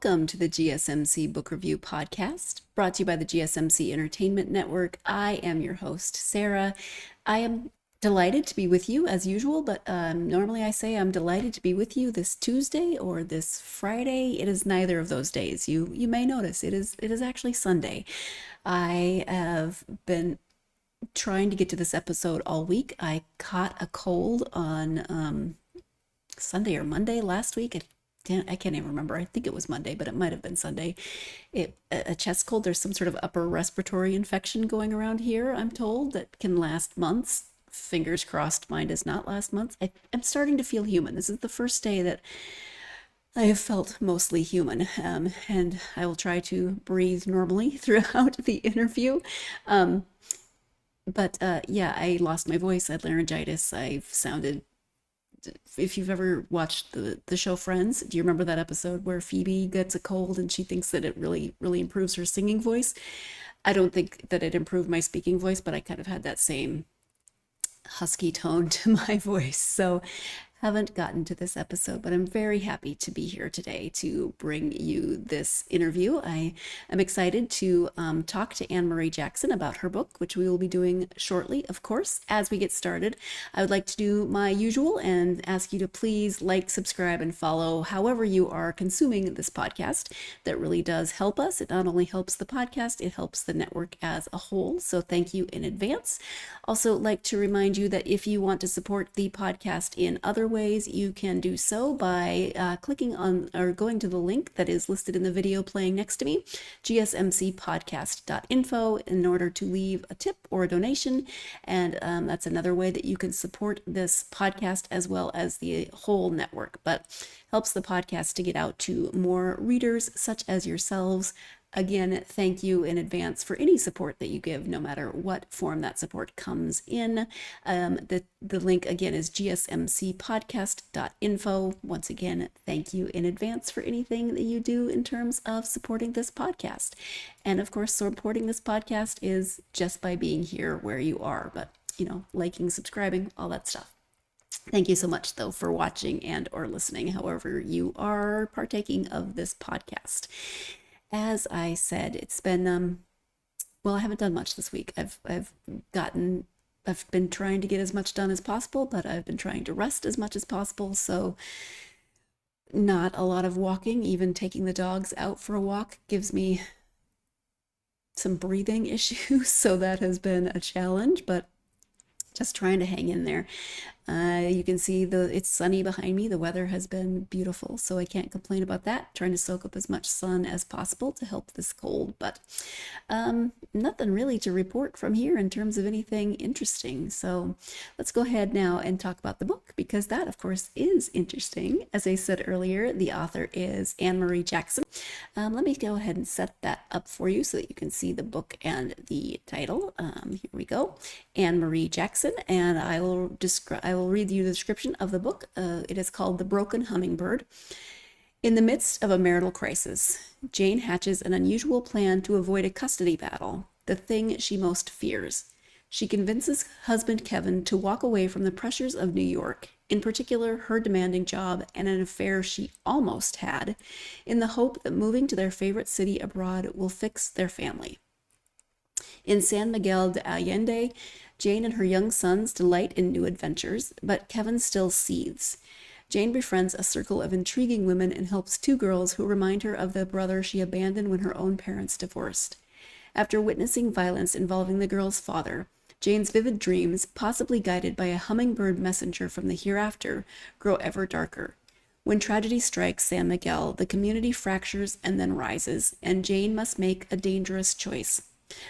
Welcome to the GSMC Book Review Podcast, brought to you by the GSMC Entertainment Network. I am your host, Sarah. I am delighted to be with you as usual, but normally I say I'm delighted to be with you this Tuesday or this Friday. It is neither of those days. You may notice it is actually Sunday. I have been trying to get to this episode all week. I caught a cold on Sunday or Monday last week. I can't even remember. I think it was Monday, but it might have been Sunday. A chest cold. There's some sort of upper respiratory infection going around here, I'm told, that can last months. Fingers crossed mine does not last months. I'm starting to feel human. This is the first day that I have felt mostly human, and I will try to breathe normally throughout the interview. But yeah, I lost my voice. I had laryngitis. I've sounded... If you've ever watched the show Friends, do you remember that episode where Phoebe gets a cold and she thinks that it really improves her singing voice? I don't think that it improved my speaking voice, but I kind of had that same husky tone to my voice. So haven't gotten to this episode, but I'm very happy to be here today to bring you this interview. I am excited to talk to Anne-Marie Jackson about her book, which we will be doing shortly, of course. As we get started, I would like to do my usual and ask you to please like, subscribe, and follow however you are consuming this podcast. That really does help us. It not only helps the podcast, it helps the network as a whole. So thank you in advance. Also like to remind you that if you want to support the podcast in other ways, you can do so by clicking on or going to the link that is listed in the video playing next to me, gsmcpodcast.info, in order to leave a tip or a donation. And that's another way that you can support this podcast as well as the whole network, but helps the podcast to get out to more readers such as yourselves. Again, thank you in advance for any support that you give, no matter what form that support comes in. The link again is gsmcpodcast.info. Once again, thank you in advance for anything that you do in terms of supporting this podcast. And of course, supporting this podcast is just by being here where you are, but liking, subscribing, all that stuff. Thank you so much, though, for watching and or listening, however you are partaking of this podcast. As I said, it's been, well, I haven't done much this week. I've been trying to get as much done as possible, but I've been trying to rest as much as possible. So not a lot of walking. Even taking the dogs out for a walk gives me some breathing issues. So that has been a challenge, but just trying to hang in there. You can see it's sunny behind me. The weather has been beautiful, so I can't complain about that. Trying to soak up as much sun as possible to help this cold, but nothing really to report from here in terms of anything interesting. So let's go ahead now and talk about the book, because that, of course, is interesting. As I said earlier, the author is Anne-Marie Jackson. Let me go ahead and set that up for you so that you can see the book and the title. Here we go. Anne-Marie Jackson, and I will read you the description of the book. It is called The Broken Hummingbird. In the midst of a marital crisis, Jane hatches an unusual plan to avoid a custody battle, the thing she most fears. She convinces husband Kevin to walk away from the pressures of New York, in particular her demanding job and an affair she almost had, in the hope that moving to their favorite city abroad will fix their family. In San Miguel de Allende, Jane and her young sons delight in new adventures, but Kevin still seethes. Jane befriends a circle of intriguing women and helps two girls who remind her of the brother she abandoned when her own parents divorced. After witnessing violence involving the girl's father, Jane's vivid dreams, possibly guided by a hummingbird messenger from the hereafter, grow ever darker. When tragedy strikes San Miguel, the community fractures and then rises, and Jane must make a dangerous choice.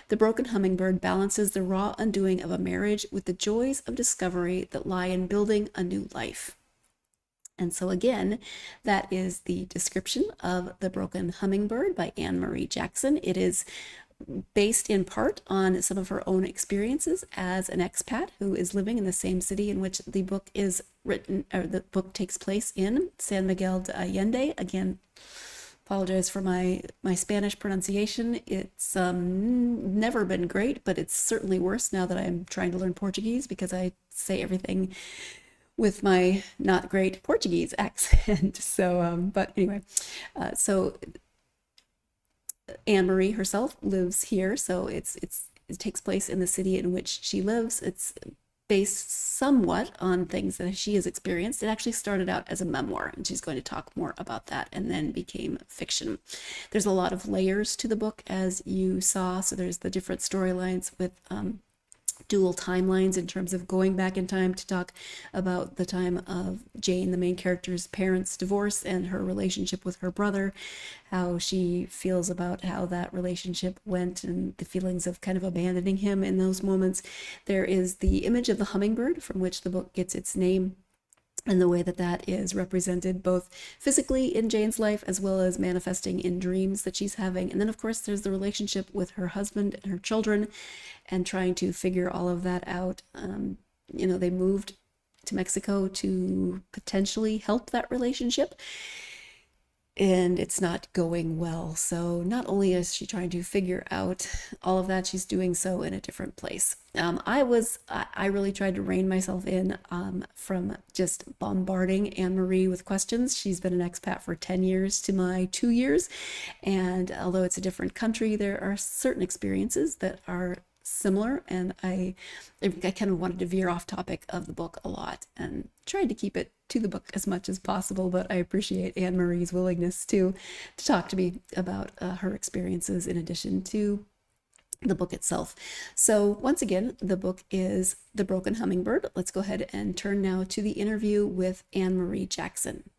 The Broken Hummingbird balances the raw undoing of a marriage with the joys of discovery that lie in building a new life. And so again, that is the description of The Broken Hummingbird by Anne-Marie Jackson. It is based in part on some of her own experiences as an expat who is living in the same city in which the book is written, or the book takes place in, San Miguel de Allende. Again, apologize for my Spanish pronunciation. It's never been great, but it's certainly worse now that I'm trying to learn Portuguese, because I say everything with my not great Portuguese accent. So, but anyway, so Anne Marie herself lives here, so it takes place in the city in which she lives. It's based somewhat on things that she has experienced. It actually started out as a memoir, and she's going to talk more about that, and then became fiction. There's a lot of layers to the book, as you saw. So there's the different storylines with dual timelines in terms of going back in time to talk about the time of Jane, the main character's parents' divorce, and her relationship with her brother, how she feels about how that relationship went, and the feelings of kind of abandoning him in those moments. There is the image of the hummingbird, from which the book gets its name, and the way that that is represented both physically in Jane's life as well as manifesting in dreams that she's having. And then, of course, there's the relationship with her husband and her children, and trying to figure all of that out. They moved to Mexico to potentially help that relationship, and it's not going well. So not only is she trying to figure out all of that, she's doing so in a different place. I really tried to rein myself in from just bombarding Anne Marie with questions. She's been an expat for 10 years to my 2 years. And although it's a different country, there are certain experiences that are similar, and I kind of wanted to veer off topic of the book a lot and tried to keep it to the book as much as possible. But I appreciate Anne Marie's willingness to talk to me about her experiences in addition to the book itself. So once again, the book is The Broken Hummingbird. Let's go ahead and turn now to the interview with Anne Marie Jackson.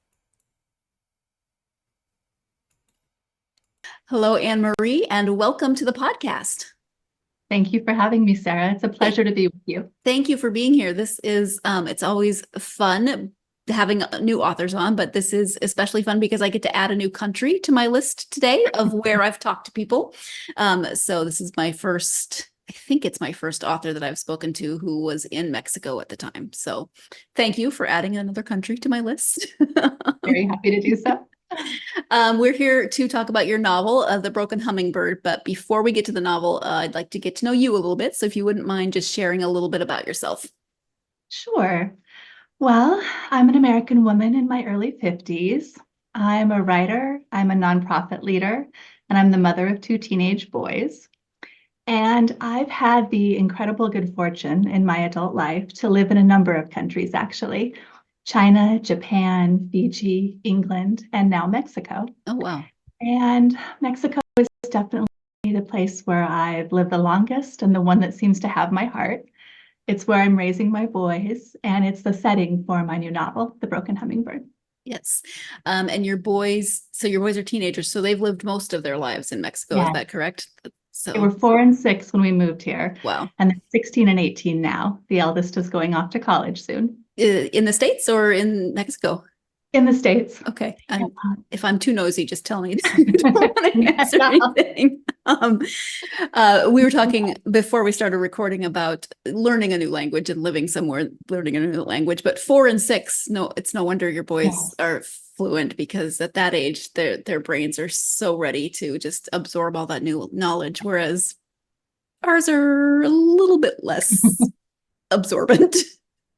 Hello, Anne Marie, and welcome to the podcast. Thank you for having me, Sarah. It's a pleasure to be with you. Thank you for being here. This is, it's always fun having new authors on, but this is especially fun because I get to add a new country to my list today of where I've talked to people. So this is I think it's my first author that I've spoken to who was in Mexico at the time. So thank you for adding another country to my list. Very happy to do so. We're here to talk about your novel, The Broken Hummingbird. But before we get to the novel, I'd like to get to know you a little bit. So if you wouldn't mind just sharing a little bit about yourself. Sure. Well, I'm an American woman in my early 50s. I'm a writer, I'm a nonprofit leader, and I'm the mother of 2 teenage boys. And I've had the incredible good fortune in my adult life to live in a number of countries, actually. China, Japan, Fiji, England, and now Mexico. Oh, wow. And Mexico is definitely the place where I've lived the longest and the one that seems to have my heart. It's where I'm raising my boys, and it's the setting for my new novel, The Broken Hummingbird. Yes. And your boys are teenagers, so they've lived most of their lives in Mexico. Yeah. Is that correct? So They were 4 and 6 when we moved here. Wow. And they're 16 and 18 now. The eldest is going off to college soon. In the States or in Mexico? In the States. Okay. If I'm too nosy, just tell me. I don't want to answer anything. We were talking before we started recording about learning a new language and living somewhere, learning a new language. But 4 and 6, no, it's no wonder your boys are fluent, because at that age, their brains are so ready to just absorb all that new knowledge, whereas ours are a little bit less absorbent.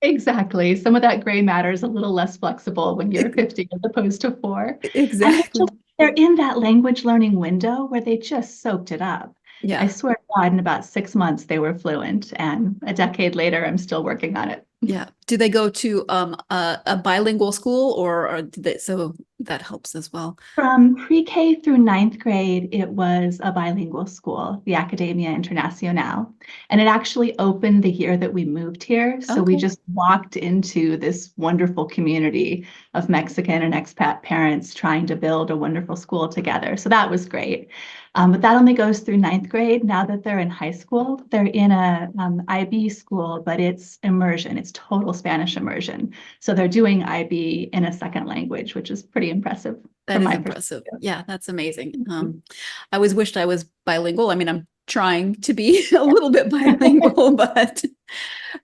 Exactly. Some of that gray matter is a little less flexible when you're 50 as opposed to 4. Exactly. And they're in that language learning window where they just soaked it up. Yeah. I swear to God, in about 6 months, they were fluent. And a decade later, I'm still working on it. Yeah. Do they go to a bilingual school, or so that helps as well? From pre-K through 9th grade, it was a bilingual school, the Academia Internacional. And it actually opened the year that we moved here. So we just walked into this wonderful community of Mexican and expat parents trying to build a wonderful school together. So that was great. But that only goes through 9th grade. Now that they're in high school, they're in a IB school, but it's immersion. It's total Spanish immersion. So they're doing IB in a second language, which is pretty impressive. That is impressive. Yeah, that's amazing. I always wished I was bilingual. I mean, I'm trying to be a little bit bilingual, but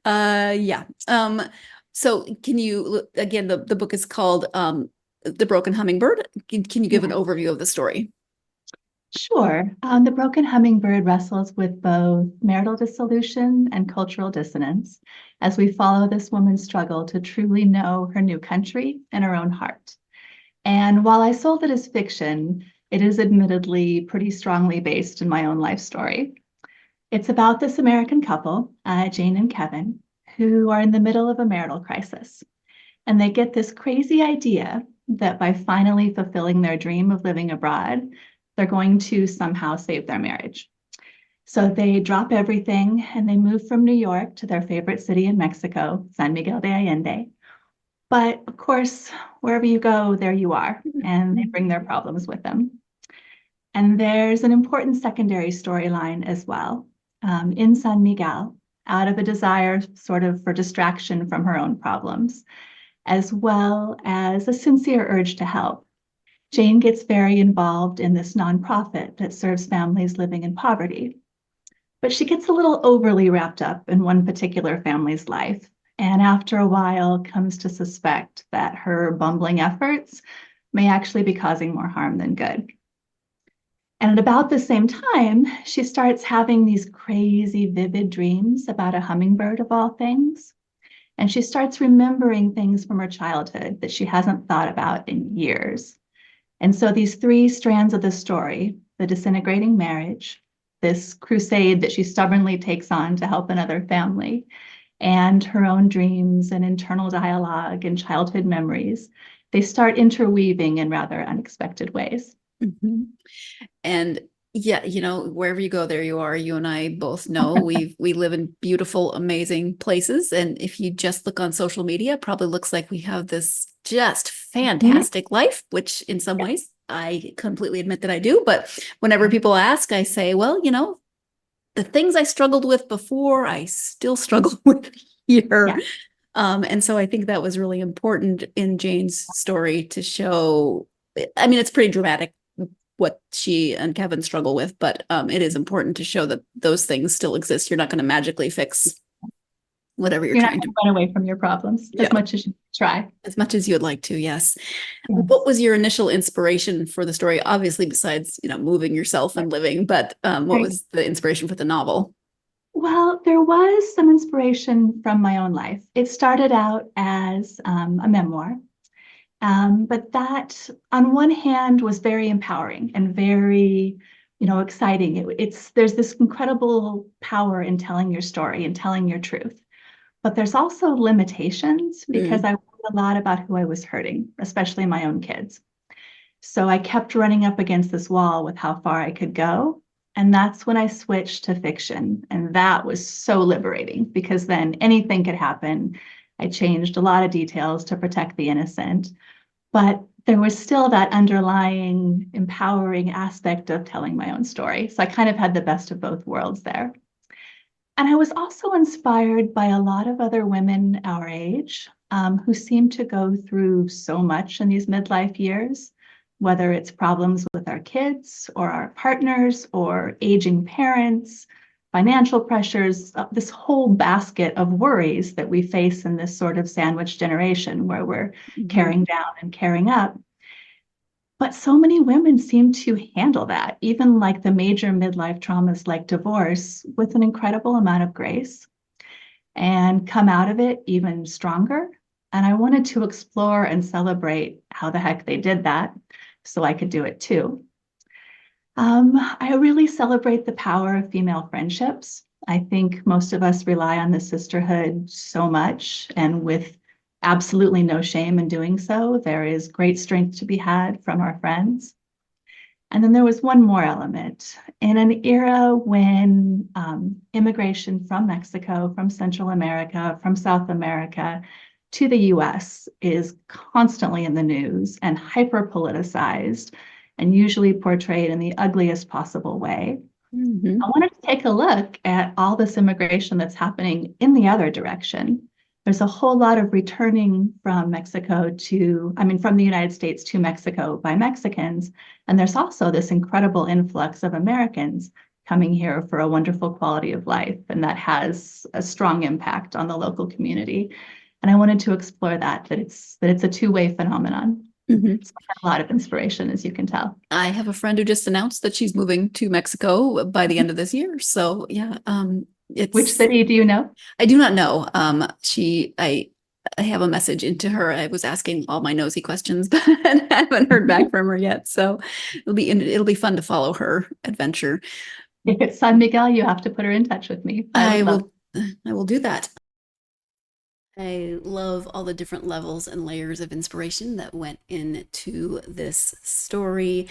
yeah. So can you, again, the book is called The Broken Hummingbird. Can you give an overview of the story? Sure. The Broken Hummingbird wrestles with both marital dissolution and cultural dissonance as we follow this woman's struggle to truly know her new country and her own heart. And while I sold it as fiction, It is admittedly pretty strongly based in my own life story. It's about this American couple, Jane and Kevin, who are in the middle of a marital crisis. And they get this crazy idea that by finally fulfilling their dream of living abroad, they're going to somehow save their marriage. So they drop everything and they move from New York to their favorite city in Mexico, San Miguel de Allende. But of course, wherever you go, there you are, and they bring their problems with them. And there's an important secondary storyline as well. In San Miguel, out of a desire sort of for distraction from her own problems, as well as a sincere urge to help, Jane gets very involved in this nonprofit that serves families living in poverty. But she gets a little overly wrapped up in one particular family's life, and after a while comes to suspect that her bumbling efforts may actually be causing more harm than good. And at about the same time, she starts having these crazy, vivid dreams about a hummingbird of all things. And she starts remembering things from her childhood that she hasn't thought about in years. And so these three strands of the story, the disintegrating marriage, this crusade that she stubbornly takes on to help another family, and her own dreams and internal dialogue and childhood memories, they start interweaving in rather unexpected ways. Mm-hmm. And yeah, wherever you go, there you are. You and I both know we live in beautiful, amazing places. And if you just look on social media, it probably looks like we have this just fantastic life, which in some ways I completely admit that I do. But whenever people ask, I say, well, the things I struggled with before, I still struggle with here. Yeah. And so I think that was really important in Jane's story to show. I mean, it's pretty dramatic what she and Kevin struggle with, but it is important to show that those things still exist. You're not going to magically fix whatever you're trying to run away from your problems as much as you try. As much as you'd like to, yes. Yes. What was your initial inspiration for the story? Obviously, besides, moving yourself and living, but what was the inspiration for the novel? Well, there was some inspiration from my own life. It started out as a memoir. But that, on one hand, was very empowering and very, exciting. There's this incredible power in telling your story and telling your truth. But there's also limitations because I worried a lot about who I was hurting, especially my own kids. So I kept running up against this wall with how far I could go. And that's when I switched to fiction. And that was so liberating because then anything could happen. I changed a lot of details to protect the innocent. But there was still that underlying empowering aspect of telling my own story. So I kind of had the best of both worlds there. And I was also inspired by a lot of other women our age who seem to go through so much in these midlife years, whether it's problems with our kids or our partners or aging parents, financial pressures, this whole basket of worries that we face in this sort of sandwich generation where we're carrying down and carrying up. But so many women seem to handle that, even like the major midlife traumas like divorce, with an incredible amount of grace and come out of it even stronger. And I wanted to explore and celebrate how the heck they did that so I could do it too. I really celebrate the power of female friendships. I think most of us rely on the sisterhood so much, and with absolutely no shame in doing so. There is great strength to be had from our friends. And then there was one more element. In an era when immigration from Mexico, from Central America, from South America to the US is constantly in the news and hyper politicized and usually portrayed in the ugliest possible way. I wanted to take a look at all this immigration that's happening in the other direction. There's a whole lot of returning from from the United States to Mexico by Mexicans. And there's also this incredible influx of Americans coming here for a wonderful quality of life. And that has a strong impact on the local community. And I wanted to explore that it's a two-way phenomenon. So I have a lot of inspiration, as you can tell. I have a friend who just announced that she's moving to Mexico by the end of this year. So yeah, Which city do you know? I do not know. I have a message into her. I was asking all my nosy questions, but I haven't heard back from her yet. So it'll be fun to follow her adventure. If it's San Miguel, you have to put her in touch with me. I will do that. I love all the different levels and layers of inspiration that went into this story.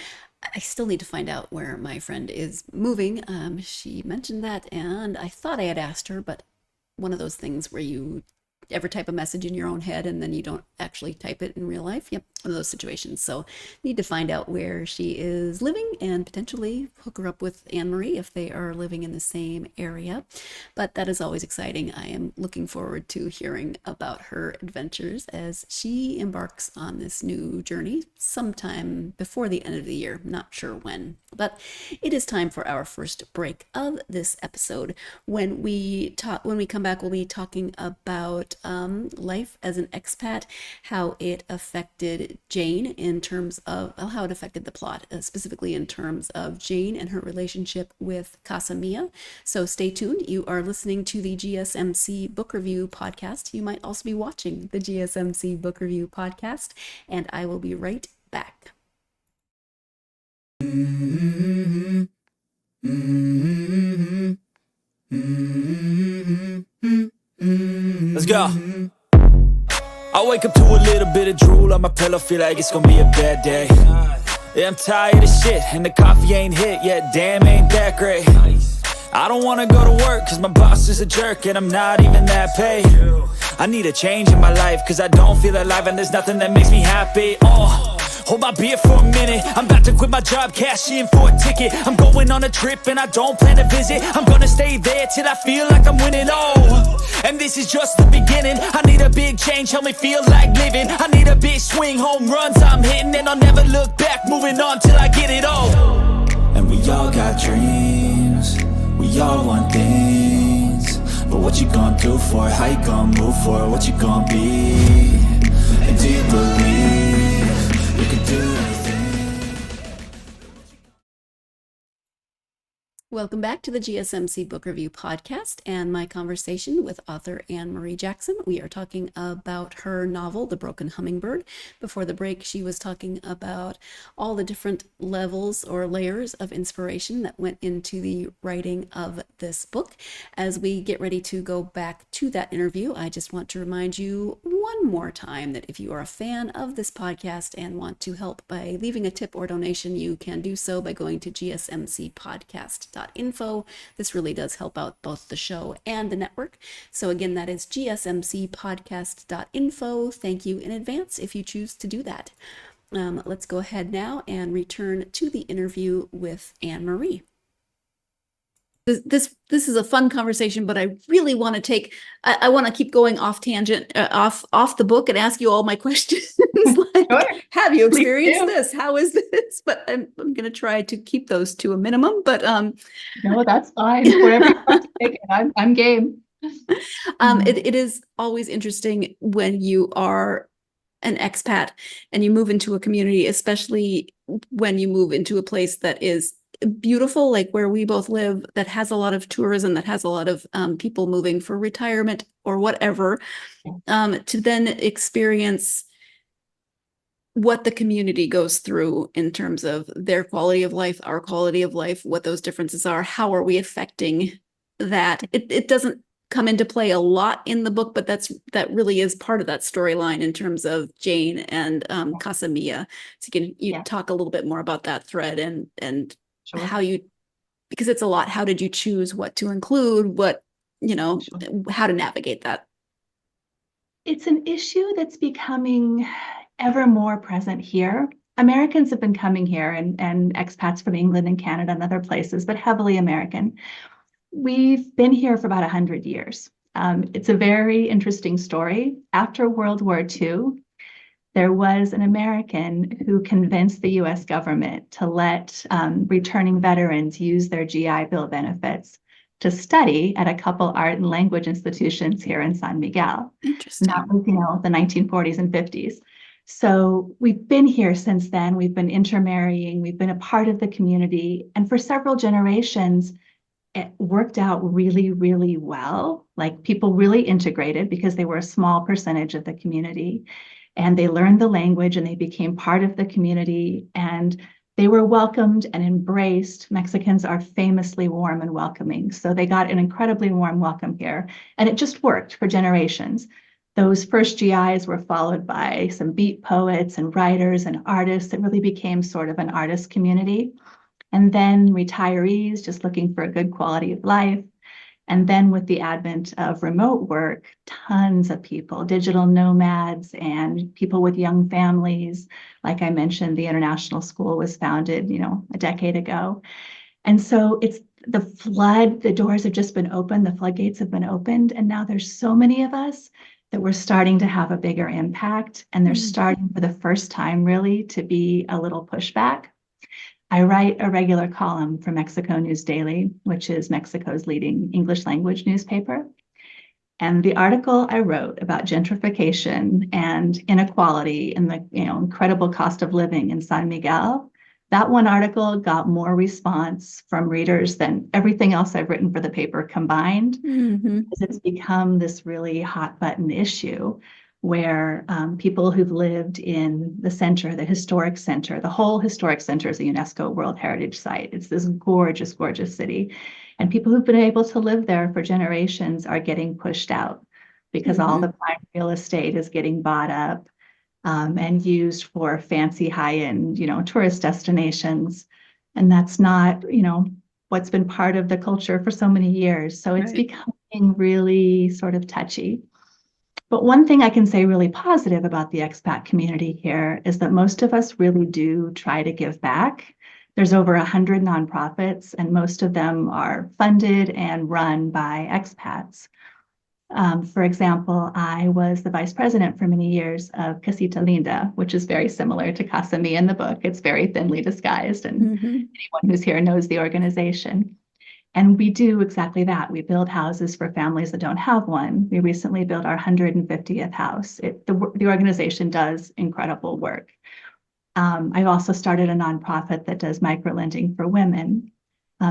I still need to find out where my friend is moving. She mentioned that, and I thought I had asked her, but one of those things where you ever type a message in your own head and then you don't actually type it in real life. Yep, one of those situations. So need to find out where she is living and potentially hook her up with Anne-Marie if they are living in the same area. But that is always exciting. I am looking forward to hearing about her adventures as she embarks on this new journey sometime before the end of the year. Not sure when, but it is time for our first break of this episode. When we come back, we'll be talking about life as an expat, how it affected Jane in terms of how it affected the plot, specifically in terms of Jane and her relationship with Casamia. So stay tuned. You are listening to the GSMC Book Review Podcast. You might also be watching the GSMC Book Review Podcast, and I will be right back. Let's go. I wake up to a little bit of drool on my pillow, feel like it's gonna be a bad day. Yeah, I'm tired of shit, and the coffee ain't hit yet, damn, ain't that great. I don't wanna go to work, cause my boss is a jerk, and I'm not even that paid. I need a change in my life, cause I don't feel alive, and there's nothing that makes me happy. Hold my beer for a minute, I'm about to quit my job, cash in for a ticket. I'm going on a trip and I don't plan to visit. I'm gonna stay there till I feel like I'm winning, and this is just the beginning. I need a big change, help me feel like living. I need a big swing, home runs I'm hitting, and I'll never look back, moving on till I get it all. And we all got dreams, we all want things, but what you gonna do for it? How you gonna move for it? What you gonna be? And do you believe you can do anything? Welcome back to the GSMC Book Review Podcast and my conversation with author Anne-Marie Jackson. We are talking about her novel, The Broken Hummingbird. Before the break, she was talking about all the different levels or layers of inspiration that went into the writing of this book. As we get ready to go back to that interview, I just want to remind you one more time that if you are a fan of this podcast and want to help by leaving a tip or donation, you can do so by going to gsmcpodcast.info. This really does help out both the show and the network. So again, that is gsmcpodcast.info. Thank you in advance if you choose to do that. Let's go ahead now and return to the interview with Anne-Marie. This is a fun conversation, but I really want to I want to keep going off tangent, off the book and ask you all my questions. Like, sure. Have you experienced this? How is this? But I'm going to try to keep those to a minimum. But no, that's fine. Whatever you want to take it, I'm game. It is always interesting when you are an expat and you move into a community, especially when you move into a place that is beautiful, like where we both live, that has a lot of tourism, that has a lot of people moving for retirement or whatever, to then experience what the community goes through in terms of their quality of life, our quality of life, what those differences are, how are we affecting that. It doesn't come into play a lot in the book, but that really is part of that storyline in terms of Jane and Casamia. So can you talk a little bit more about that thread and sure. How you, because it's a lot, how did you choose what to include, what, sure. How to navigate that? It's an issue that's becoming ever more present here. Americans have been coming here and expats from England and Canada and other places, but heavily American. We've been here for about 100 years. It's a very interesting story. After World War II, there was an American who convinced the US government to let returning veterans use their GI Bill benefits to study at a couple art and language institutions here in San Miguel. Interesting. That was, the 1940s and 50s. So we've been here since then. We've been intermarrying. We've been a part of the community. And for several generations, it worked out really, really well. Like people really integrated because they were a small percentage of the community, and they learned the language and they became part of the community, and they were welcomed and embraced. Mexicans are famously warm and welcoming. So they got an incredibly warm welcome here, and it just worked for generations. Those first GIs were followed by some beat poets and writers and artists. It really became sort of an artist community. And then retirees just looking for a good quality of life. And then with the advent of remote work, tons of people, digital nomads and people with young families. Like I mentioned, the International School was founded, a decade ago. And so it's the doors have just been opened, the floodgates have been opened. And now there's so many of us that we're starting to have a bigger impact. And there's starting for the first time really to be a little pushback. I write a regular column for Mexico News Daily, which is Mexico's leading English language newspaper. And the article I wrote about gentrification and inequality and the incredible cost of living in San Miguel, that one article got more response from readers than everything else I've written for the paper combined, because it's become this really hot button issue where people who've lived in the center, the historic center, the whole historic center is a UNESCO World Heritage Site. It's this gorgeous, gorgeous city. And people who've been able to live there for generations are getting pushed out because all the prime real estate is getting bought up and used for fancy high-end, tourist destinations. And that's not, what's been part of the culture for so many years. So it's becoming really sort of touchy. But one thing I can say really positive about the expat community here is that most of us really do try to give back. There's over 100 nonprofits, and most of them are funded and run by expats. For example, I was the vice president for many years of Casita Linda, which is very similar to Casa Mia in the book. It's very thinly disguised, and anyone who's here knows the organization. And we do exactly that. We build houses for families that don't have one. We recently built our 150th house. The organization does incredible work. I've also started a nonprofit that does microlending for women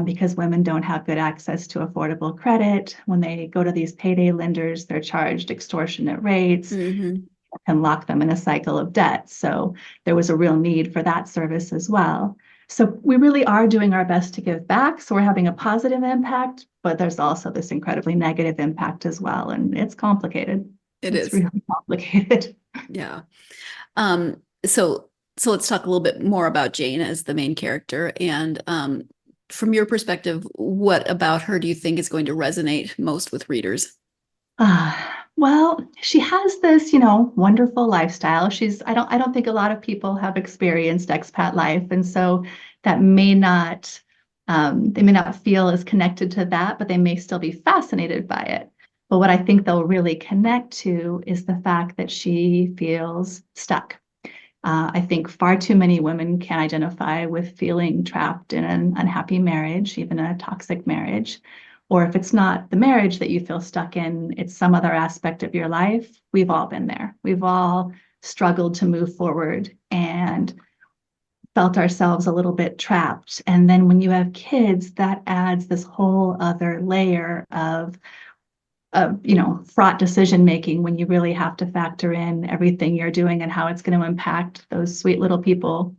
because women don't have good access to affordable credit. When they go to these payday lenders, they're charged extortionate rates and lock them in a cycle of debt. So there was a real need for that service as well. So we really are doing our best to give back. So we're having a positive impact, but there's also this incredibly negative impact as well. And it's complicated. It's really complicated. Yeah. So let's talk a little bit more about Jane as the main character. And from your perspective, what about her do you think is going to resonate most with readers? Well, she has this, wonderful lifestyle. I don't think a lot of people have experienced expat life. And so that may not, they may not feel as connected to that, but they may still be fascinated by it. But what I think they'll really connect to is the fact that she feels stuck. I think far too many women can identify with feeling trapped in an unhappy marriage, even a toxic marriage. Or if it's not the marriage that you feel stuck in, it's some other aspect of your life. We've all been there. We've all struggled to move forward and felt ourselves a little bit trapped. And then when you have kids, that adds this whole other layer of fraught decision making when you really have to factor in everything you're doing and how it's going to impact those sweet little people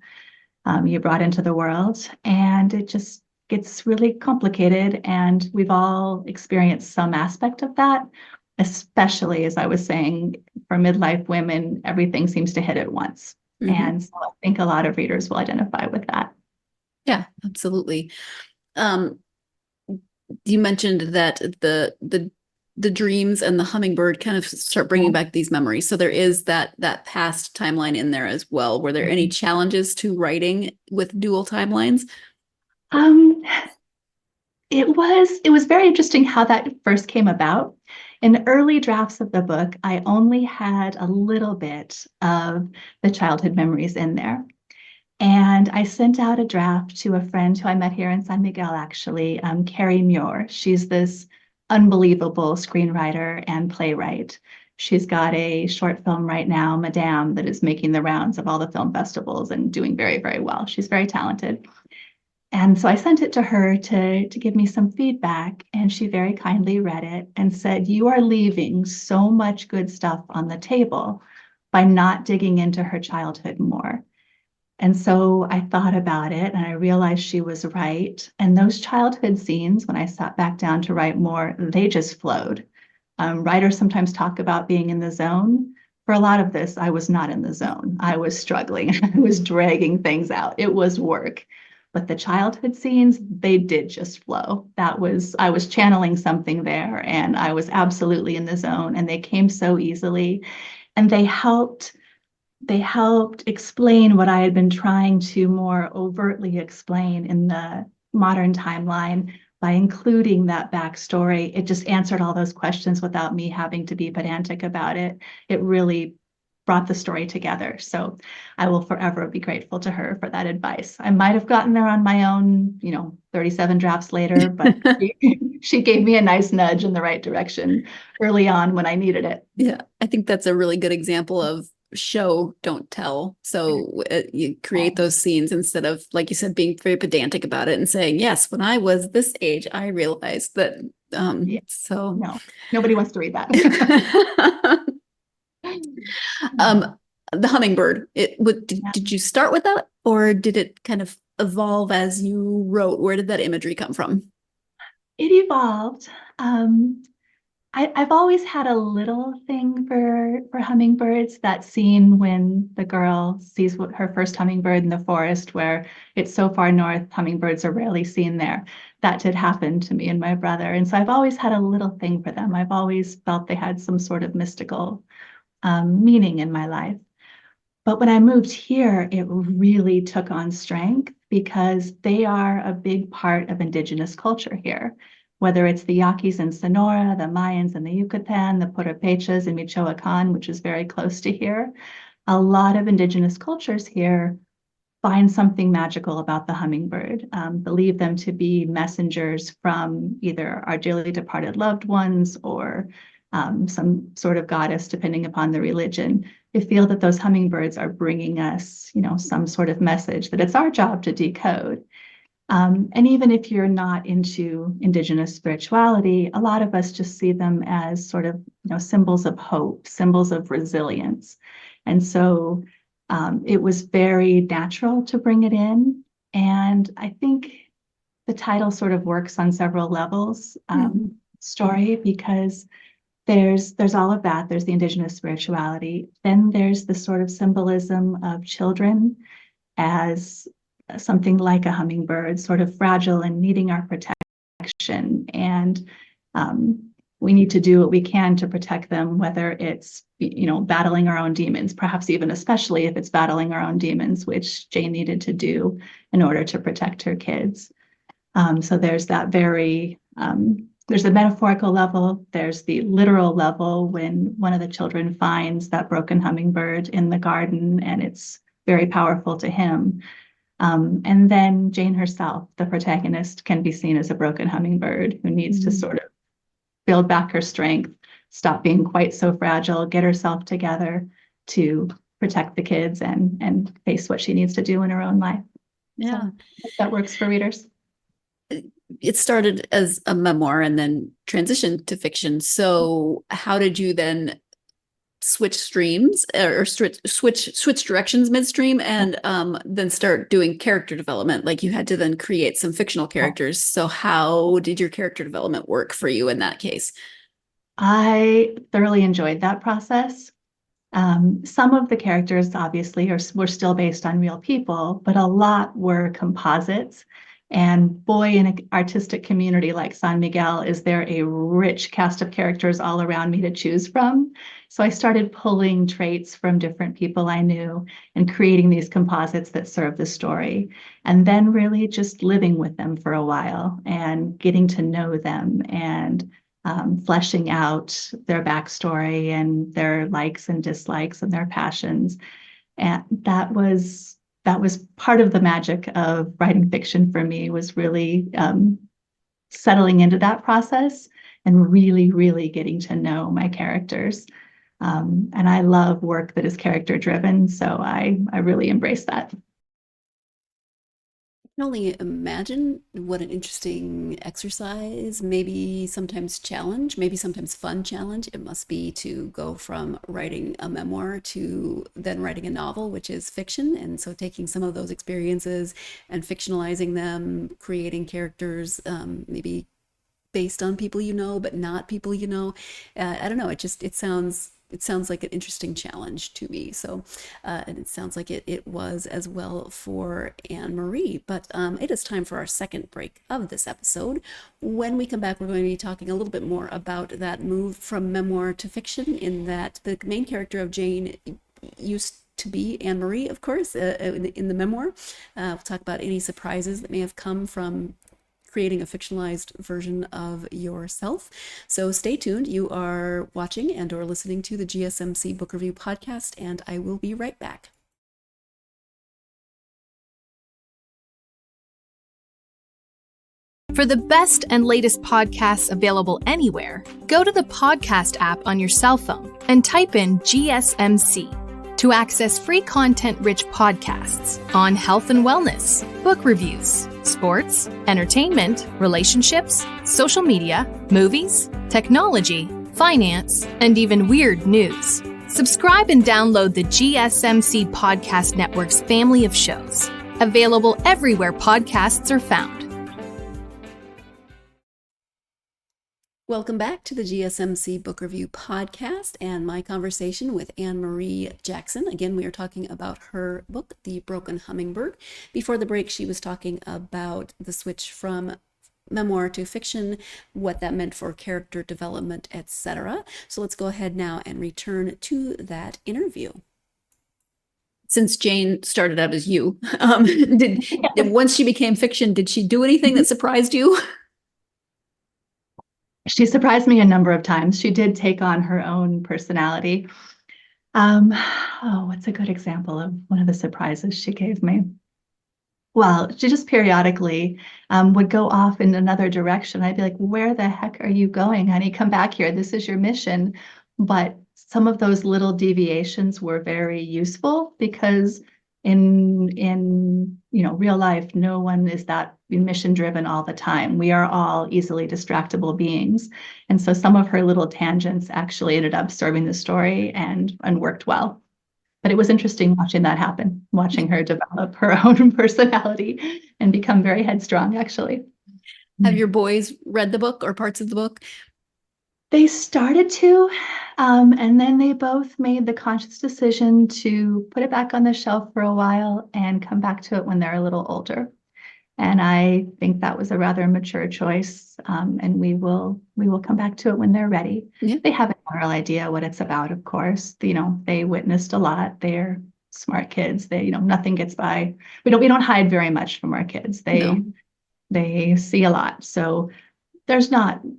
you brought into the world. And it just gets really complicated. And we've all experienced some aspect of that, especially, as I was saying, for midlife women, everything seems to hit at once. And so I think a lot of readers will identify with that. Yeah, absolutely. You mentioned that the dreams and the hummingbird kind of start bringing back these memories. So there is that past timeline in there as well. Were there any challenges to writing with dual timelines? It was very interesting how that first came about. In early drafts of the book, I only had a little bit of the childhood memories in there. And I sent out a draft to a friend who I met here in San Miguel, actually, Carrie Muir. She's this unbelievable screenwriter and playwright. She's got a short film right now, Madame, that is making the rounds of all the film festivals and doing very, very well. She's very talented. And so I sent it to her to give me some feedback, and she very kindly read it and said, "You are leaving so much good stuff on the table by not digging into her childhood more." And so I thought about it and I realized she was right. And those childhood scenes, when I sat back down to write more, they just flowed. Writers sometimes talk about being in the zone. For a lot of this, I was not in the zone. I was struggling. I was dragging things out. It was work. But the childhood scenes, they did just flow. I was channeling something there, and I was absolutely in the zone, and they came so easily. And they helped explain what I had been trying to more overtly explain in the modern timeline by including that backstory. It just answered all those questions without me having to be pedantic about it. It really brought the story together. So I will forever be grateful to her for that advice. I might have gotten there on my own, 37 drafts later, but she gave me a nice nudge in the right direction early on when I needed it. Yeah, I think that's a really good example of show, don't tell. So you create those scenes instead of, like you said, being very pedantic about it and saying, yes, when I was this age, I realized that. Yeah. So no, nobody wants to read that. The hummingbird, did you start with that, or did it kind of evolve as you wrote? Where did that imagery come from? It evolved. I've always had a little thing for hummingbirds. That scene when the girl sees her first hummingbird in the forest, where it's so far north, hummingbirds are rarely seen there. That did happen to me and my brother. And so I've always had a little thing for them. I've always felt they had some sort of mystical meaning in my life. But when I moved here, it really took on strength because they are a big part of Indigenous culture here. Whether it's the Yaquis in Sonora, the Mayans in the Yucatan, the Purapechas in Michoacan, which is very close to here, a lot of Indigenous cultures here find something magical about the hummingbird, believe them to be messengers from either our dearly departed loved ones or some sort of goddess, depending upon the religion. They feel that those hummingbirds are bringing us, some sort of message that it's our job to decode. And even if you're not into Indigenous spirituality, a lot of us just see them as sort of, symbols of hope, symbols of resilience. And so it was very natural to bring it in. And I think the title sort of works on several levels, story, because there's all of that. There's the Indigenous spirituality. Then there's the sort of symbolism of children as something like a hummingbird, sort of fragile and needing our protection. And we need to do what we can to protect them, whether it's, battling our own demons, perhaps even especially if it's battling our own demons, which Jane needed to do in order to protect her kids. So there's that there's the metaphorical level, there's the literal level when one of the children finds that broken hummingbird in the garden and it's very powerful to him. And then Jane herself, the protagonist, can be seen as a broken hummingbird who needs to sort of build back her strength, stop being quite so fragile, get herself together to protect the kids and face what she needs to do in her own life. Yeah. So that works for readers. It started as a memoir and then transitioned to fiction. So how did you then switch streams or switch directions midstream and then start doing character development? Like you had to then create some fictional characters. So how did your character development work for you in that case? I thoroughly enjoyed that process. Some of the characters obviously were still based on real people, but a lot were composites. And boy, in an artistic community like San Miguel, is there a rich cast of characters all around me to choose from. So I started pulling traits from different people I knew and creating these composites that serve the story. And then really just living with them for a while and getting to know them and fleshing out their backstory and their likes and dislikes and their passions. And that was part of the magic of writing fiction for me, was really settling into that process and really, really getting to know my characters. And I love work that is character driven, so I really embrace that. can only imagine what an interesting exercise, maybe sometimes challenge, maybe sometimes fun challenge it must be to go from writing a memoir to then writing a novel, which is fiction. And so taking some of those experiences and fictionalizing them, creating characters, maybe based on people you know, but not people you know. I don't know. It sounds like an interesting challenge to me. So, and it sounds like it was as well for Anne Marie. But it is time for our second break of this episode. When we come back, we're going to be talking a little bit more about that move from memoir to fiction, in that the main character of Jane used to be Anne Marie, of course, in the memoir. We'll talk about any surprises that may have come from creating a fictionalized version of yourself. So stay tuned. You are watching and or listening to the GSMC Book Review Podcast, and I will be right back. For the best and latest podcasts available anywhere, go to the podcast app on your cell phone and type in GSMC to access free content-rich podcasts on health and wellness, book reviews, sports, entertainment, relationships, social media, movies, technology, finance, and even weird news. Subscribe and download the GSMC Podcast Network's family of shows, available everywhere podcasts are found. Welcome back to the GSMC Book Review Podcast and my conversation with Anne Marie Jackson. Again, we are talking about her book, The Broken Hummingbird. Before the break, she was talking about the switch from memoir to fiction, what that meant for character development, etc. So let's go ahead now and return to that interview. Since Jane started out as you, once she became fiction, did she do anything that surprised you? She surprised me a number of times. She did take on her own personality. What's a good example of one of the surprises she gave me? Well, she just periodically would go off in another direction. I'd be like, where the heck are you going, honey? Come back here. This is your mission. But some of those little deviations were very useful, because in real life, no one is that mission driven all the time. We are all easily distractible beings. And so some of her little tangents actually ended up serving the story and worked well. But it was interesting watching that happen, watching her develop her own personality and become very headstrong, actually. Have your boys read the book or parts of the book? They started to, and then they both made the conscious decision to put it back on the shelf for a while and come back to it when they're a little older. And I think that was a rather mature choice. And we will come back to it when they're ready. Yeah. They have a general idea what it's about, of course. They witnessed a lot. They're smart kids. Nothing gets by. We don't hide very much from our kids. They see a lot. So there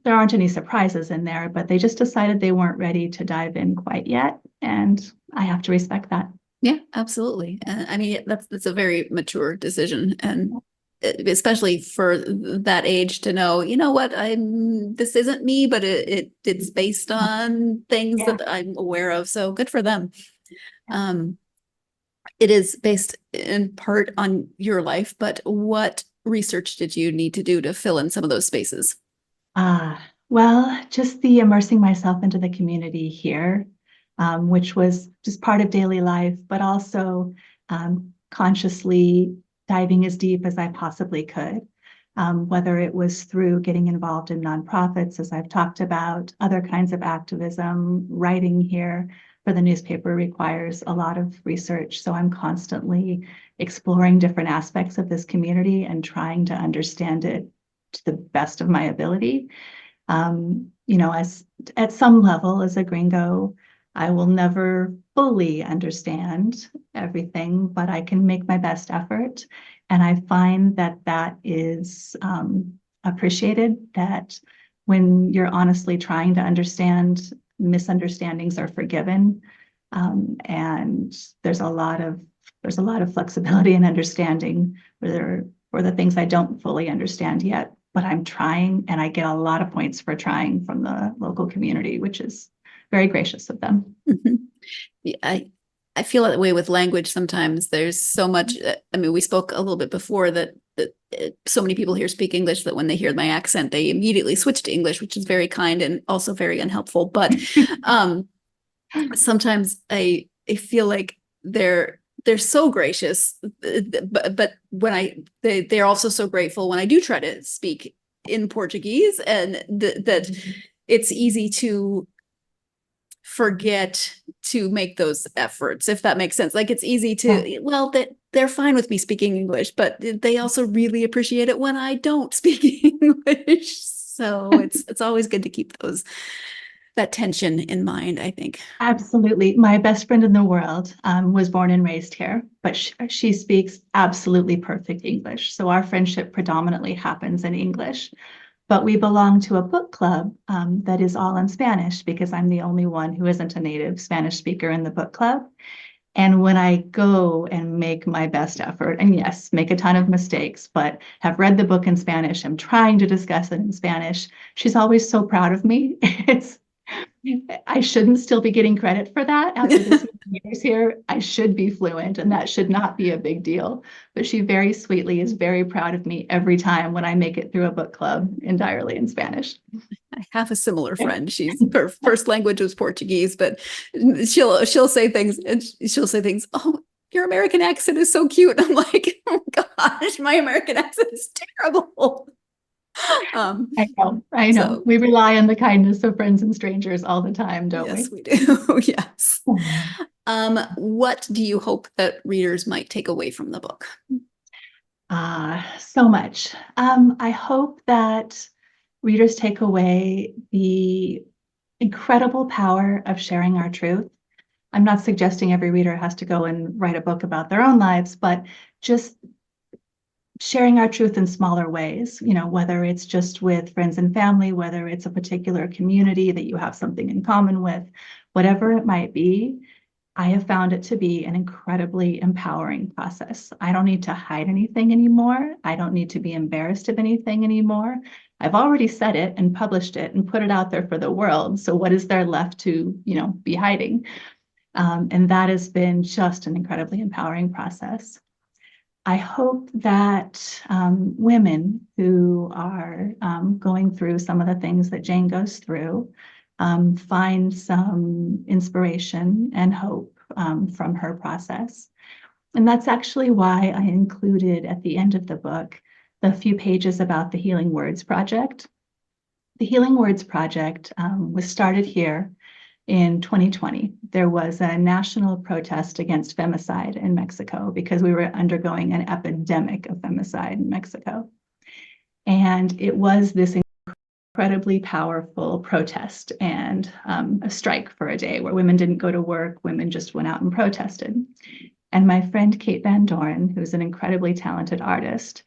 aren't any surprises in there, but they just decided they weren't ready to dive in quite yet. And I have to respect that. Yeah, absolutely. I mean, that's a very mature decision. And especially for that age to know, what, this isn't me, but it's based on things that I'm aware of. So good for them. It is based in part on your life, but what research did you need to do to fill in some of those spaces? Well, just the immersing myself into the community here, which was just part of daily life, but also consciously diving as deep as I possibly could, whether it was through getting involved in nonprofits, as I've talked about, other kinds of activism. Writing here for the newspaper requires a lot of research, so I'm constantly exploring different aspects of this community and trying to understand it to the best of my ability. As at some level, as a gringo, I will never fully understand everything, but I can make my best effort. And I find that is appreciated, that when you're honestly trying to understand, misunderstandings are forgiven. And there's a lot of flexibility and understanding for the things I don't fully understand yet, but I'm trying, and I get a lot of points for trying from the local community, which is very gracious of them. Yeah, I feel that way with language sometimes. There's so much. I mean, we spoke a little bit before that so many people here speak English that when they hear my accent, they immediately switch to English, which is very kind and also very unhelpful. But sometimes I feel like they're so gracious, but when they're also so grateful when I do try to speak in Portuguese, and that it's easy to forget to make those efforts, if that makes sense. Like it's easy to, well, that they're fine with me speaking English, but they also really appreciate it when I don't speak English. So it's always good to keep that tension in mind, I think. Absolutely. My best friend in the world was born and raised here, but she speaks absolutely perfect English. So our friendship predominantly happens in English. But we belong to a book club that is all in Spanish because I'm the only one who isn't a native Spanish speaker in the book club. And when I go and make my best effort, and yes, make a ton of mistakes, but have read the book in Spanish, I'm trying to discuss it in Spanish, she's always so proud of me. I shouldn't still be getting credit for that after this many years here. I should be fluent, and that should not be a big deal. But she very sweetly is very proud of me every time when I make it through a book club entirely in Spanish. I have a similar friend. Her first language was Portuguese, but she'll say things, and she'll say things. Oh, your American accent is so cute. I'm like, oh gosh, my American accent is terrible. I know. So, we rely on the kindness of friends and strangers all the time, don't we? Yes, we do. Yes. What do you hope that readers might take away from the book? So much. I hope that readers take away the incredible power of sharing our truth. I'm not suggesting every reader has to go and write a book about their own lives, but just sharing our truth in smaller ways, whether it's just with friends and family, whether it's a particular community that you have something in common with, whatever it might be, I have found it to be an incredibly empowering process. I don't need to hide anything anymore. I don't need to be embarrassed of anything anymore. I've already said it and published it and put it out there for the world. So what is there left to, be hiding? And that has been just an incredibly empowering process. I hope that women who are going through some of the things that Jane goes through find some inspiration and hope from her process. And that's actually why I included at the end of the book the few pages about the Healing Words Project. The Healing Words Project was started here in 2020. There was a national protest against femicide in Mexico because we were undergoing an epidemic of femicide in Mexico. And it was this incredibly powerful protest and a strike for a day where women didn't go to work, women just went out and protested. And my friend Kate Van Doren, who's an incredibly talented artist,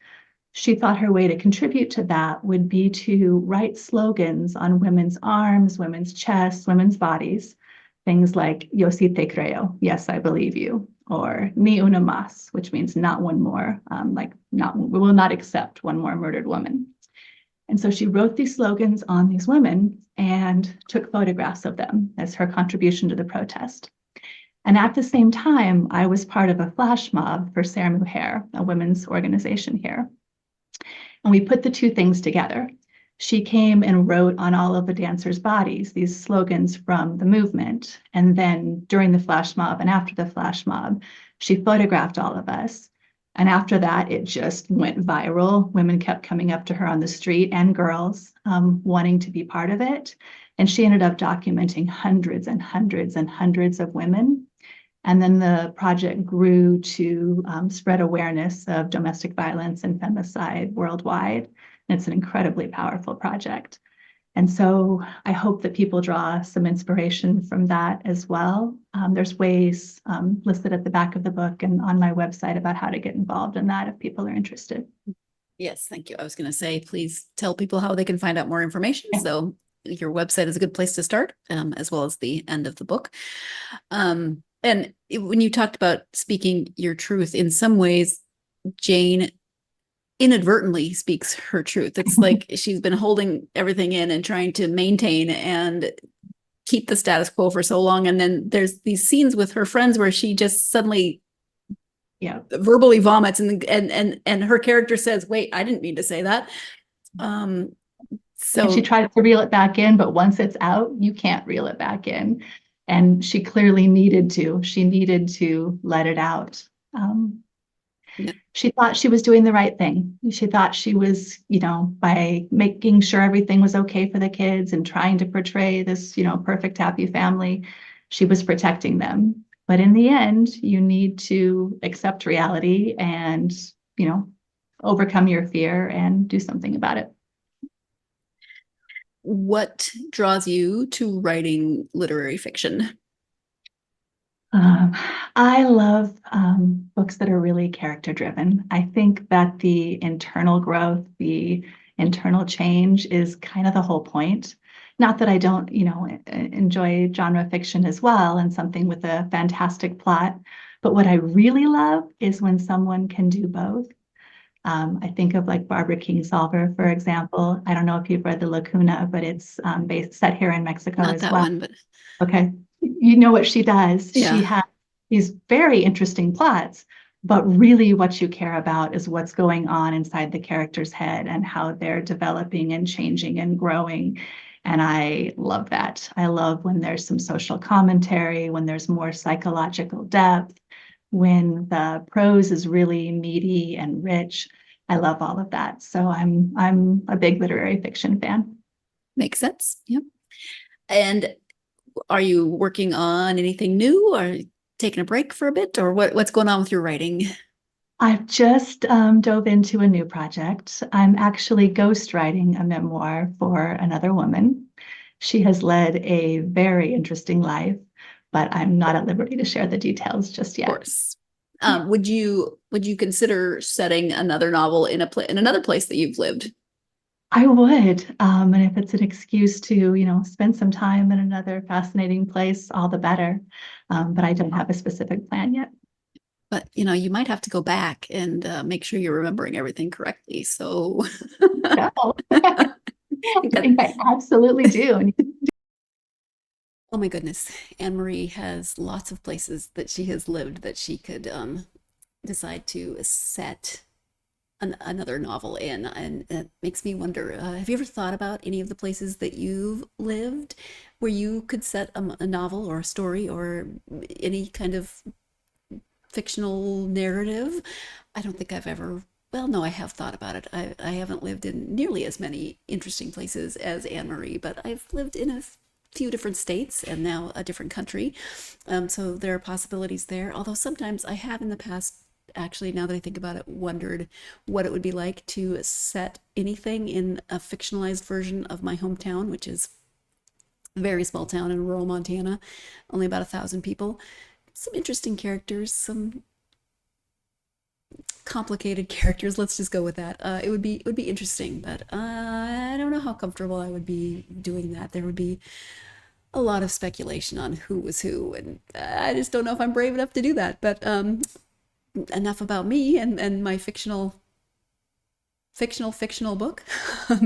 she thought her way to contribute to that would be to write slogans on women's arms, women's chests, women's bodies, things like Yo sí te creo, yes, I believe you, or Ni una más, which means not one more, we will not accept one more murdered woman. And so she wrote these slogans on these women and took photographs of them as her contribution to the protest. And at the same time, I was part of a flash mob for Ser Mujer, a women's organization here. And we put the two things together. She came and wrote on all of the dancers' bodies these slogans from the movement. And then during the flash mob and after the flash mob, she photographed all of us. And after that, it just went viral. Women kept coming up to her on the street and girls wanting to be part of it. And she ended up documenting hundreds and hundreds and hundreds of women. And then the project grew to spread awareness of domestic violence and femicide worldwide. And it's an incredibly powerful project. And so I hope that people draw some inspiration from that as well. There's ways listed at the back of the book and on my website about how to get involved in that if people are interested. Yes, thank you. I was going to say, please tell people how they can find out more information. Yeah. So your website is a good place to start, as well as the end of the book. And when you talked about speaking your truth, in some ways, Jane inadvertently speaks her truth. It's like she's been holding everything in and trying to maintain, and keep the status quo for so long. And then there's these scenes with her friends where she just suddenly verbally vomits, and her character says, wait, I didn't mean to say that. So and she tries to reel it back in, but once it's out, you can't reel it back in. And she clearly needed to. She needed to let it out. She thought she was doing the right thing. She thought she was, by making sure everything was okay for the kids and trying to portray this, perfect, happy family, she was protecting them. But in the end, you need to accept reality and, overcome your fear and do something about it. What draws you to writing literary fiction? I love books that are really character driven. I think that the internal growth, the internal change is kind of the whole point. Not that I don't, enjoy genre fiction as well and something with a fantastic plot, but what I really love is when someone can do both. I think of like Barbara Kingsolver, for example. I don't know if you've read The Lacuna, but it's set here in Mexico Not as that well. one, but okay, you know what she does. Yeah. She has these very interesting plots, but really what you care about is what's going on inside the character's head and how they're developing and changing and growing. And I love that. I love when there's some social commentary, when there's more psychological depth, when the prose is really meaty and rich. I love all of that. So I'm a big literary fiction fan. Makes sense. Yep. And are you working on anything new, or taking a break for a bit, or what's going on with your writing? I've just dove into a new project. I'm actually ghostwriting a memoir for another woman. She has led a very interesting life, but I'm not at liberty to share the details just yet. Of course. Would you consider setting another novel in another place that you've lived? I would, and if it's an excuse to, spend some time in another fascinating place, all the better. But I don't have a specific plan yet. But, you might have to go back and make sure you're remembering everything correctly. So No. I think I absolutely do. Oh my goodness. Anne-Marie has lots of places that she has lived that she could decide to set another novel in. And it makes me wonder, have you ever thought about any of the places that you've lived where you could set a novel or a story or any kind of fictional narrative? I don't think I've ever, well, no, I have thought about it. I haven't lived in nearly as many interesting places as Anne-Marie, but I've lived in a few different states and now a different country. So there are possibilities there. Although sometimes I have in the past, actually, now that I think about it, wondered what it would be like to set anything in a fictionalized version of my hometown, which is a very small town in rural Montana, only about 1,000 people. Some interesting characters, some complicated characters. Let's just go with that. It would be interesting, but I don't know how comfortable I would be doing that. There would be a lot of speculation on who was who, and I just don't know if I'm brave enough to do that. But enough about me and my fictional book,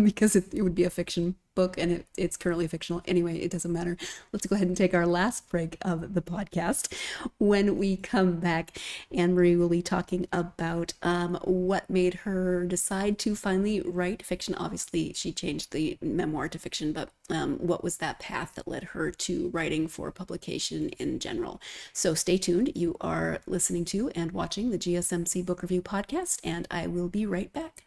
because it would be a fiction book, and it's currently fictional. Anyway, it doesn't matter. Let's go ahead and take our last break of the podcast. When we come back, Anne-Marie will be talking about what made her decide to finally write fiction. Obviously, she changed the memoir to fiction, but what was that path that led her to writing for publication in general? So stay tuned. You are listening to and watching the GSMC Book Review Podcast, and I will be right back.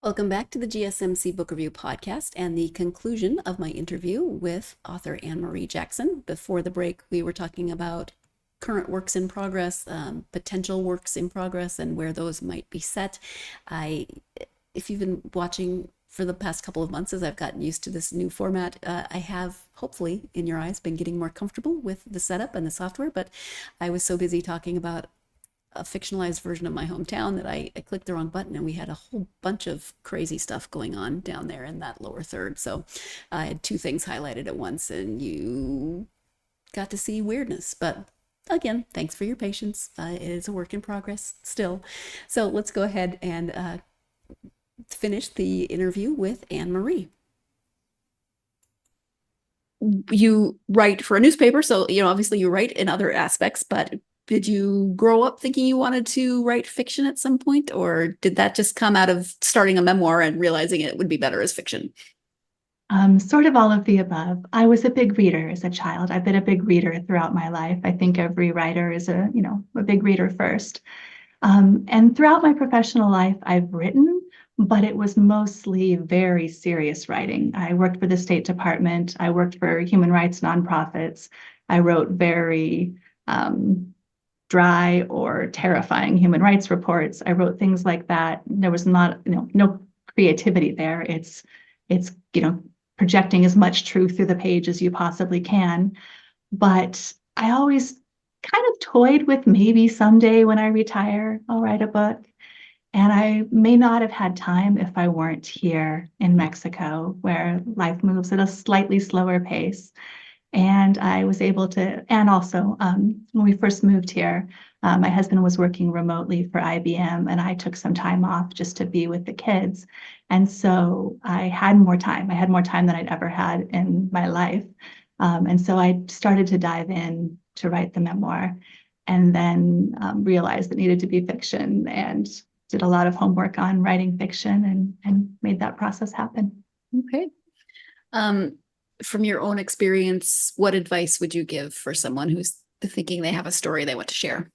Welcome back to the GSMC Book Review Podcast and the conclusion of my interview with author Anne-Marie Jackson. Before the break, we were talking about current works in progress, potential works in progress, and where those might be set. If you've been watching for the past couple of months as I've gotten used to this new format, I have, hopefully, in your eyes, been getting more comfortable with the setup and the software, but I was so busy talking about a fictionalized version of my hometown that I clicked the wrong button, and we had a whole bunch of crazy stuff going on down there in that lower third. So I had two things highlighted at once, and you got to see weirdness. But again, thanks for your patience. It is a work in progress still. So let's go ahead and finish the interview with Anne-Marie. You write for a newspaper, so obviously you write in other aspects, but did you grow up thinking you wanted to write fiction at some point, or did that just come out of starting a memoir and realizing it would be better as fiction? Sort of all of the above. I was a big reader as a child. I've been a big reader throughout my life. I think every writer is a big reader first. And throughout my professional life, I've written, but it was mostly very serious writing. I worked for the State Department. I worked for human rights nonprofits. I wrote very dry or terrifying human rights reports. I wrote things like that. There was not, no creativity there. It's projecting as much truth through the page as you possibly can. But I always kind of toyed with maybe someday when I retire, I'll write a book. And I may not have had time if I weren't here in Mexico, where life moves at a slightly slower pace. And I was able to, and also when we first moved here, my husband was working remotely for IBM, and I took some time off just to be with the kids. And so I had more time. I had more time than I'd ever had in my life. And so I started to dive in to write the memoir, and then realized it needed to be fiction, and did a lot of homework on writing fiction and made that process happen. Okay. From your own experience, what advice would you give for someone who's thinking they have a story they want to share?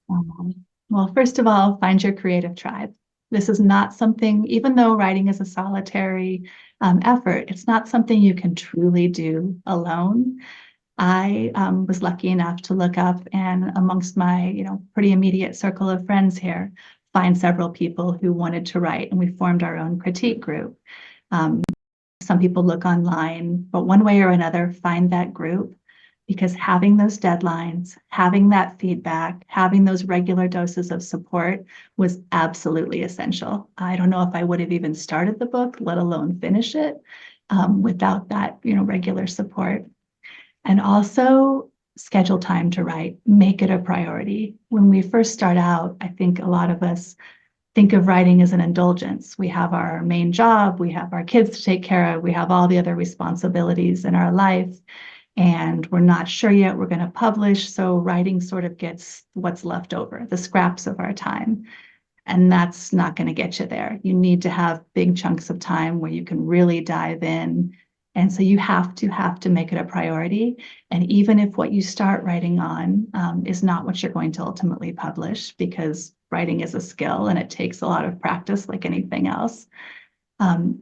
Well, first of all, find your creative tribe. This is not something, even though writing is a solitary effort, it's not something you can truly do alone. I was lucky enough to look up and amongst my, pretty immediate circle of friends here, find several people who wanted to write, and we formed our own critique group. Some people look online, but one way or another, find that group, because having those deadlines, having that feedback, having those regular doses of support was absolutely essential. I don't know if I would have even started the book, let alone finish it, without that, regular support. And also schedule time to write, make it a priority. When we first start out, I think a lot of us think of writing as an indulgence. We have our main job, we have our kids to take care of, we have all the other responsibilities in our life, and we're not sure yet we're going to publish. So writing sort of gets what's left over, the scraps of our time. And that's not going to get you there. You need to have big chunks of time where you can really dive in. And so you have to make it a priority. And even if what you start writing on is not what you're going to ultimately publish, because writing is a skill and it takes a lot of practice like anything else,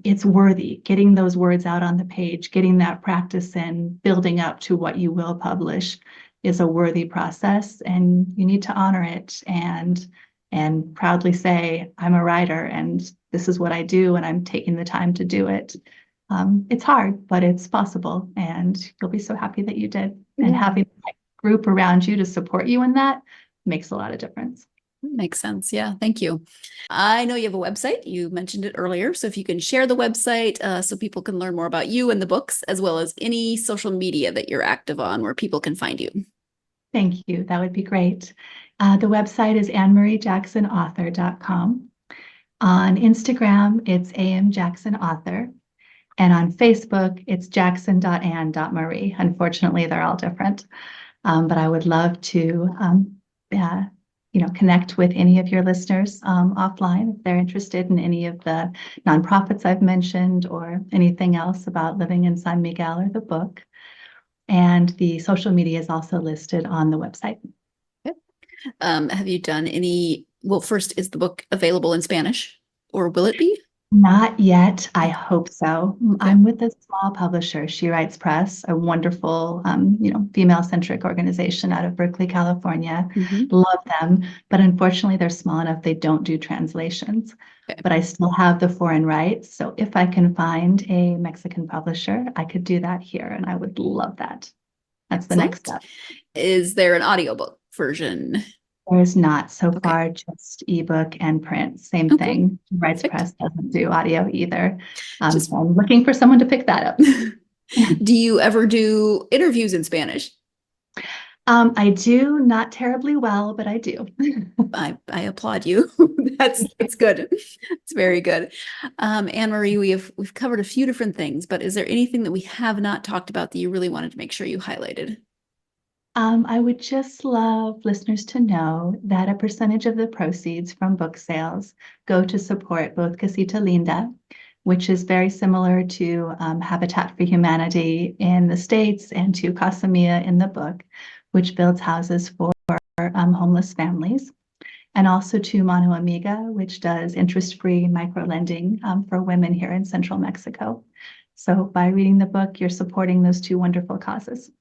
it's worthy. Getting those words out on the page, getting that practice in, building up to what you will publish is a worthy process, and you need to honor it and proudly say, I'm a writer and this is what I do and I'm taking the time to do it. It's hard, but it's possible, and you'll be so happy that you did. Yeah. And having a group around you to support you in that makes a lot of difference. Makes sense. Yeah. Thank you. I know you have a website. You mentioned it earlier. So if you can share the website so people can learn more about you and the books, as well as any social media that you're active on where people can find you. Thank you. That would be great. The website is AnneMarieJacksonAuthor.com. On Instagram, it's amjacksonauthor. And on Facebook, it's jackson.ann.marie. Unfortunately, they're all different. But I would love to connect with any of your listeners offline if they're interested in any of the nonprofits I've mentioned or anything else about living in San Miguel or the book. And the social media is also listed on the website. Okay. Have you done any, well, first, is the book available in Spanish, or will it be? Not yet. I hope so. Okay. I'm with a small publisher, She Writes Press, a wonderful, female-centric organization out of Berkeley, California. Love them, but unfortunately, they're small enough they don't do translations. Okay. But I still have the foreign rights, so if I can find a Mexican publisher, I could do that here, and I would love that. That's the next step. Is there an audiobook version? There's not so Okay. far, just ebook and print. Same thing. Rights Perfect. Press doesn't do audio either. Just- So I'm looking for someone to pick that up. Do you ever do interviews in Spanish? I do, not terribly well, but I do. I applaud you. That's good. It's very good. Anne-Marie, we've covered a few different things, but is there anything that we have not talked about that you really wanted to make sure you highlighted? I would just love listeners to know that a percentage of the proceeds from book sales go to support both Casita Linda, which is very similar to Habitat for Humanity in the States, and to Casa Mia in the book, which builds houses for homeless families, and also to Mano Amiga, which does interest-free microlending for women here in central Mexico. So by reading the book, you're supporting those two wonderful causes.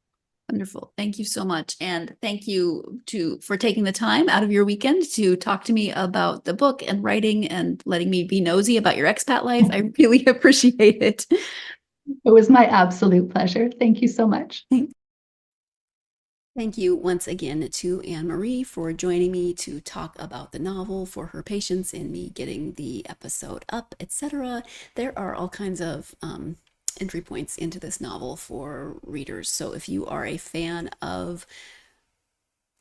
Wonderful. Thank you so much. And thank you for taking the time out of your weekend to talk to me about the book and writing and letting me be nosy about your expat life. I really appreciate it. It was my absolute pleasure. Thank you so much. Thank you once again to Anne-Marie for joining me to talk about the novel, for her patience in me getting the episode up, etc. There are all kinds of entry points into this novel for readers. So if you are a fan of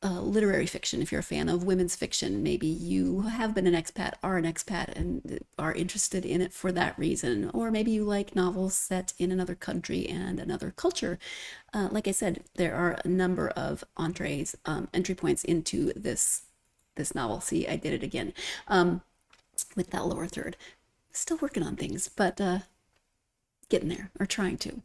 literary fiction, if you're a fan of women's fiction, maybe you have been an expat, are an expat, and are interested in it for that reason, or maybe you like novels set in another country and another culture. Like I said, there are a number of entry points into this novel. See, I did it again with that lower third. Still working on things, but getting there, or trying to.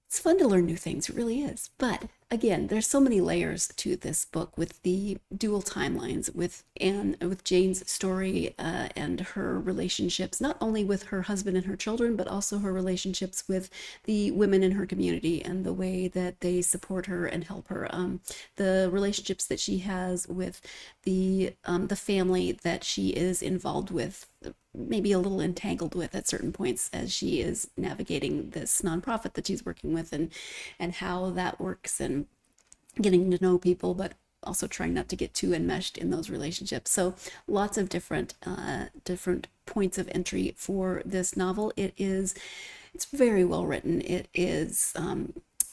It's fun to learn new things, it really is. But again, there's so many layers to this book, with the dual timelines, with Jane's story and her relationships, not only with her husband and her children, but also her relationships with the women in her community and the way that they support her and help her. The relationships that she has with the family that she is involved with, maybe a little entangled with at certain points as she is navigating this nonprofit that she's working with, and how that works, and getting to know people, but also trying not to get too enmeshed in those relationships. So lots of different points of entry for this novel. It's very well written. It is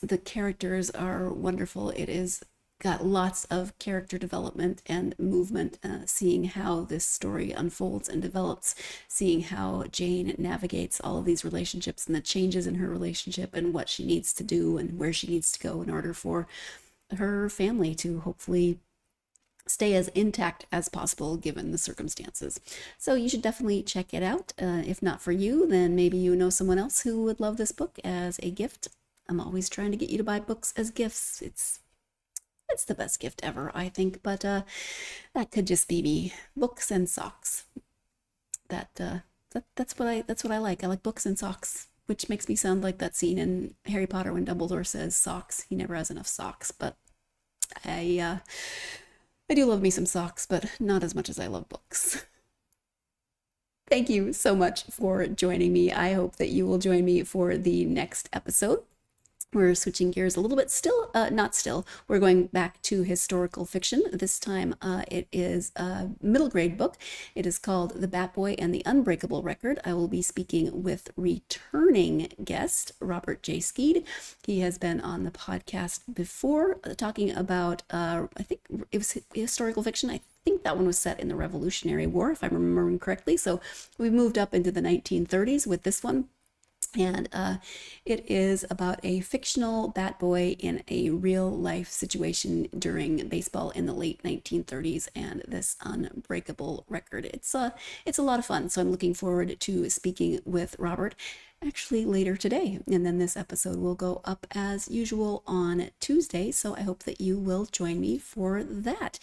the characters are wonderful. It is got lots of character development and movement, seeing how this story unfolds and develops, seeing how Jane navigates all of these relationships and the changes in her relationship and what she needs to do and where she needs to go in order for her family to hopefully stay as intact as possible given the circumstances. So you should definitely check it out. If not for you, then maybe you know someone else who would love this book as a gift. I'm always trying to get you to buy books as gifts. It's the best gift ever, I think, but that could just be me. Books and socks. That's what I like. I like books and socks, which makes me sound like that scene in Harry Potter when Dumbledore says socks. He never has enough socks, but I do love me some socks, but not as much as I love books. Thank you so much for joining me. I hope that you will join me for the next episode. We're switching gears a little bit, we're going back to historical fiction. This time it is a middle grade book. It is called The Bat Boy and the Unbreakable Record. I will be speaking with returning guest Robert J. Skeed. He has been on the podcast before talking about, I think it was historical fiction. I think that one was set in the Revolutionary War, if I'm remembering correctly. So we moved up into the 1930s with this one. And it is about a fictional bat boy in a real life situation during baseball in the late 1930s and this unbreakable record. It's a lot of fun. So I'm looking forward to speaking with Robert actually later today. And then this episode will go up as usual on Tuesday. So I hope that you will join me for that.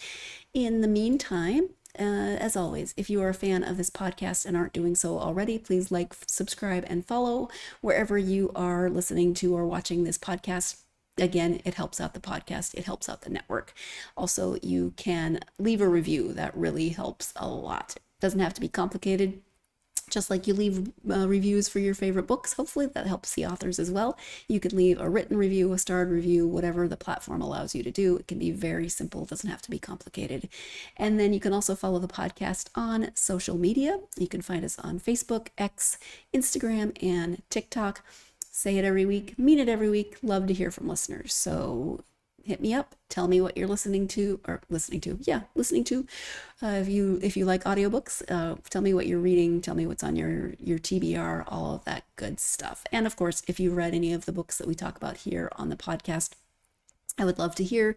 In the meantime, As always, if you are a fan of this podcast and aren't doing so already, please like, subscribe, and follow wherever you are listening to or watching this podcast. Again, it helps out the podcast. It helps out the network. Also, you can leave a review. That really helps a lot. Doesn't have to be complicated. Just like you leave reviews for your favorite books, hopefully that helps the authors as well. You can leave a written review, a starred review, whatever the platform allows you to do. It can be very simple. It doesn't have to be complicated. And then you can also follow the podcast on social media. You can find us on Facebook, X, Instagram, and TikTok. Say it every week, mean it every week. Love to hear from listeners. So hit me up. Tell me what you're listening to. If you like audiobooks, tell me what you're reading. Tell me what's on your TBR, all of that good stuff. And of course, if you read any of the books that we talk about here on the podcast, I would love to hear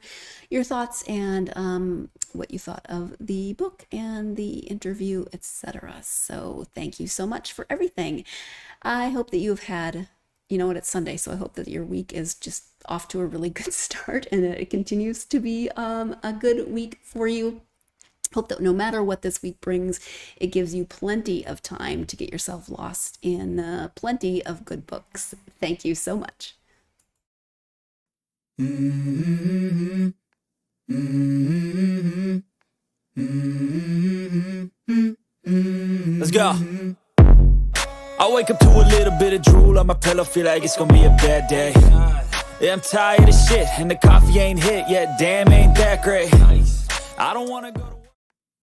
your thoughts and what you thought of the book and the interview, etc. So thank you so much for everything. I hope that you've had, it's Sunday, so I hope that your week is just off to a really good start and that it continues to be a good week for you. Hope that no matter what this week brings, it gives you plenty of time to get yourself lost in plenty of good books. Thank you so much. Let's go. I wake up to a little bit of drool on my pillow, feel like it's gonna be a bad day. Yeah, I'm tired of shit, and the coffee ain't hit yet, damn, ain't that great. I don't wanna go to